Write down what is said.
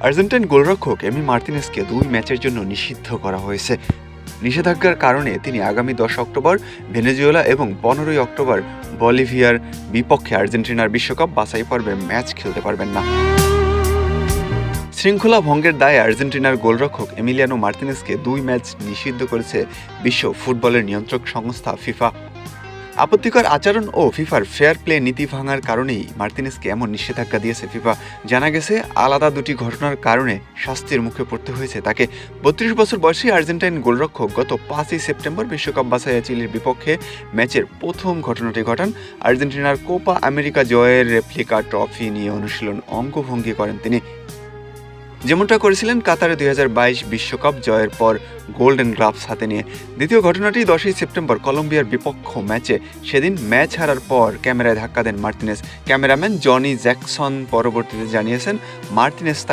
Argentine গোলরক্ষক এমি মার্তিনেজকে 2 ম্যাচের জন্য নিষিদ্ধ করা হয়েছে। নিষেধাজ্ঞার কারণে তিনি আগামী 10 অক্টোবর ভেনেজুয়েলা এবং 15 অক্টোবর বলিভিয়ার বিপক্ষে আর্জেন্টিনার বিশ্বকাপ বাছাই পর্বে ম্যাচ খেলতে পারবেন না। শৃঙ্খলা ভঙ্গের দায়ে আর্জেন্টিনার গোলরক্ষক এমিলিয়ানো মার্তিনেজকে 2 ম্যাচ নিষিদ্ধ করেছে বিশ্ব ফুটবলের নিয়ন্ত্রক সংস্থা ফিফা। আপত্তিকর আচরণ ও ফিফার ফেয়ার প্লে নীতি ভাঙার কারণেই মার্তিনেজকে এমন নিষেধাজ্ঞা দিয়েছে ফিফা। জানা গেছে, আলাদা 2টি ঘটনার কারণে শাস্তির মুখে পড়তে হয়েছে তাকে। 32 বছর বয়সী আর্জেন্টাইন গোলরক্ষক গত 5 সেপ্টেম্বর বিশ্বকাপ বাছাইয়ে চিলির বিপক্ষে ম্যাচের প্রথম ঘটনাটি ঘটান। আর্জেন্টিনার কোপা আমেরিকা জয়ের রেপ্লিকা ট্রফি নিয়ে অনুশীলন অঙ্গভঙ্গি করেন তিনি, যেমনটা করেছিলেন কাতারে 2022 বিশ্বকাপ জয়ের পর গোল্ডেন গ্লাভস হাতে নিয়ে। দ্বিতীয় ঘটনাটি 10 সেপ্টেম্বর কলম্বিয়ার বিপক্ষ ম্যাচে। সেদিন ম্যাচ হারার পর ক্যামেরায় ধাক্কা দেন মার্তিনেজ। ক্যামেরাম্যান জনি জ্যাকসন পরবর্তীতে জানিয়েছেন, মার্তিনেজ তাকে